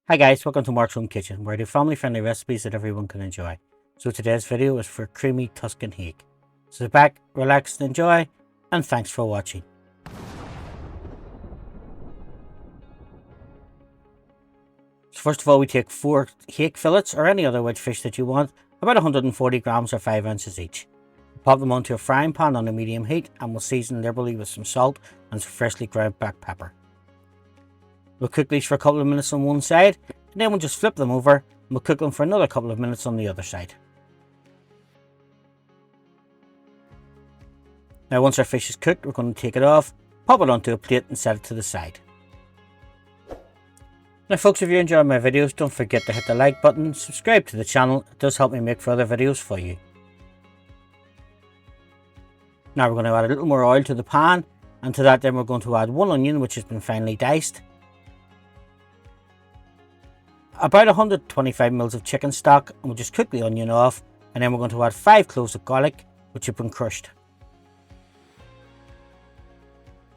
Hi guys, welcome to Mark's Home Kitchen, where I do family-friendly recipes that everyone can enjoy. So today's video is for creamy Tuscan Hake. So sit back, relax and enjoy, and thanks for watching. So first of all, we take 4 hake fillets or any other wedge fish that you want, about 140 grams or 5 ounces each. Pop them onto a frying pan on a medium heat and we'll season liberally with some salt and some freshly ground black pepper. We'll cook these for a couple of minutes on one side, and then we'll just flip them over and we'll cook them for another couple of minutes on the other side. Now once our fish is cooked, we're going to take it off, pop it onto a plate and set it to the side. Now folks, if you enjoy my videos, don't forget to hit the like button, subscribe to the channel, it does help me make further videos for you. Now we're going to add a little more oil to the pan, and to that then we're going to add 1 onion which has been finely diced, about 125 ml of chicken stock, and we'll just cook the onion off, and then we're going to add 5 cloves of garlic which have been crushed,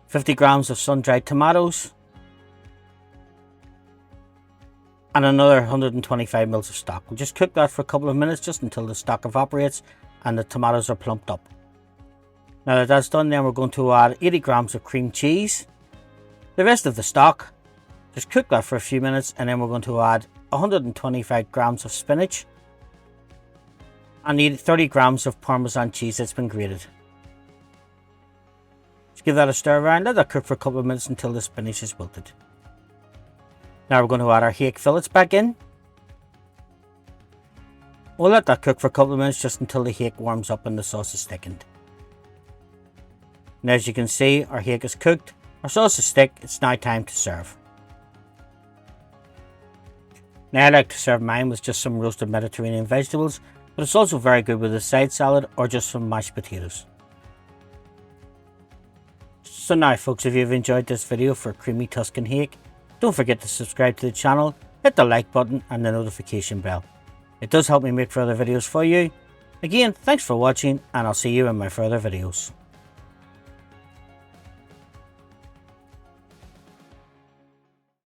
50 grams of sun-dried tomatoes, and another 125 ml of stock. We'll just cook that for a couple of minutes just until the stock evaporates and the tomatoes are plumped up. Now that that's done, then we're going to add 80 grams of cream cheese, the rest of the stock. Just cook that for a few minutes, and then we're going to add 125 grams of spinach and 30 grams of Parmesan cheese that's been grated. Just give that a stir around, let that cook for a couple of minutes until the spinach is wilted. Now we're going to add our hake fillets back in. We'll let that cook for a couple of minutes just until the hake warms up and the sauce is thickened. And as you can see, our hake is cooked, our sauce is thick, it's now time to serve. Now I like to serve mine with just some roasted Mediterranean vegetables, but it's also very good with a side salad or just some mashed potatoes. So now folks, if you've enjoyed this video for creamy Tuscan Hake, don't forget to subscribe to the channel, hit the like button and the notification bell. It does help me make further videos for you. Again, thanks for watching, and I'll see you in my further videos.